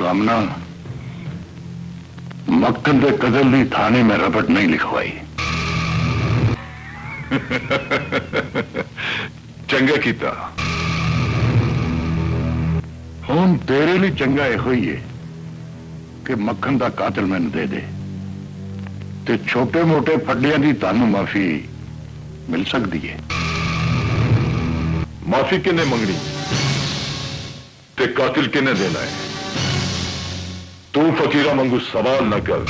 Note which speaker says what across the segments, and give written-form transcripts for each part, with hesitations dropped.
Speaker 1: कामना मक्खन के कदल दी थाने में रपट नहीं लिखवाई।
Speaker 2: चंगा कीता।
Speaker 1: हुण तेरे लिए चंगा यहो ही है कि मक्खन का कातिल मैनू दे दे ते छोटे मोटे फड्डियां की तानू माफी मिल सकती है।
Speaker 2: माफी किने मंगनी ते कातिल किने देना है? तू फकीरा मंगू सवाल न कर।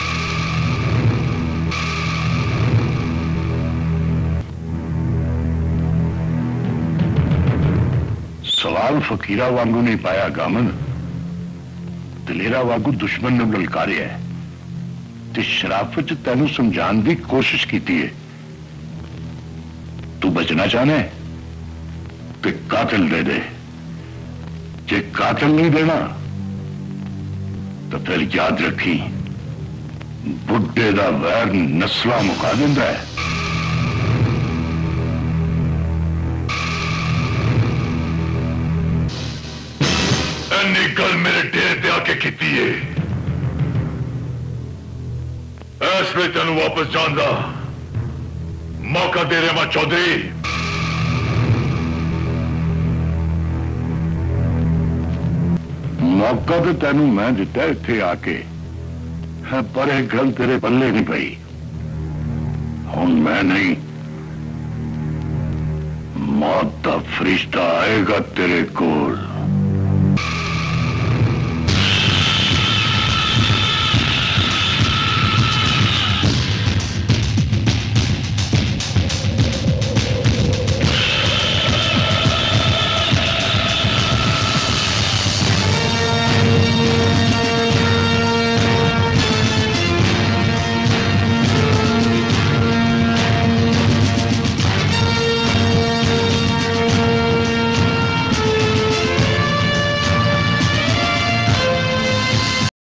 Speaker 1: सवाल फकीरा वांगू नहीं पाया गामन, दलेरा वांगू दुश्मन ने ललकारिया है ते शराफत तेनू समझाने की कोशिश की है। तू बचना चाहना है ते कातिल दे दे, जे कातिल नहीं देना तो फिर याद रखी बुढ़े दा वैर नस्ला मुका दिंदा है।
Speaker 2: इन्नी गल मेरे डेरे ते आके कीती है, इस वे तेन वापस जान दा मौका दे रहे मैं चौधरी।
Speaker 1: मौका तो तेनू मैं दिता इत्थे आके है, पर एक गल तेरे पल्ले नहीं पई। हुण मैं नहीं, मौत का फरिश्ता आएगा तेरे कोल।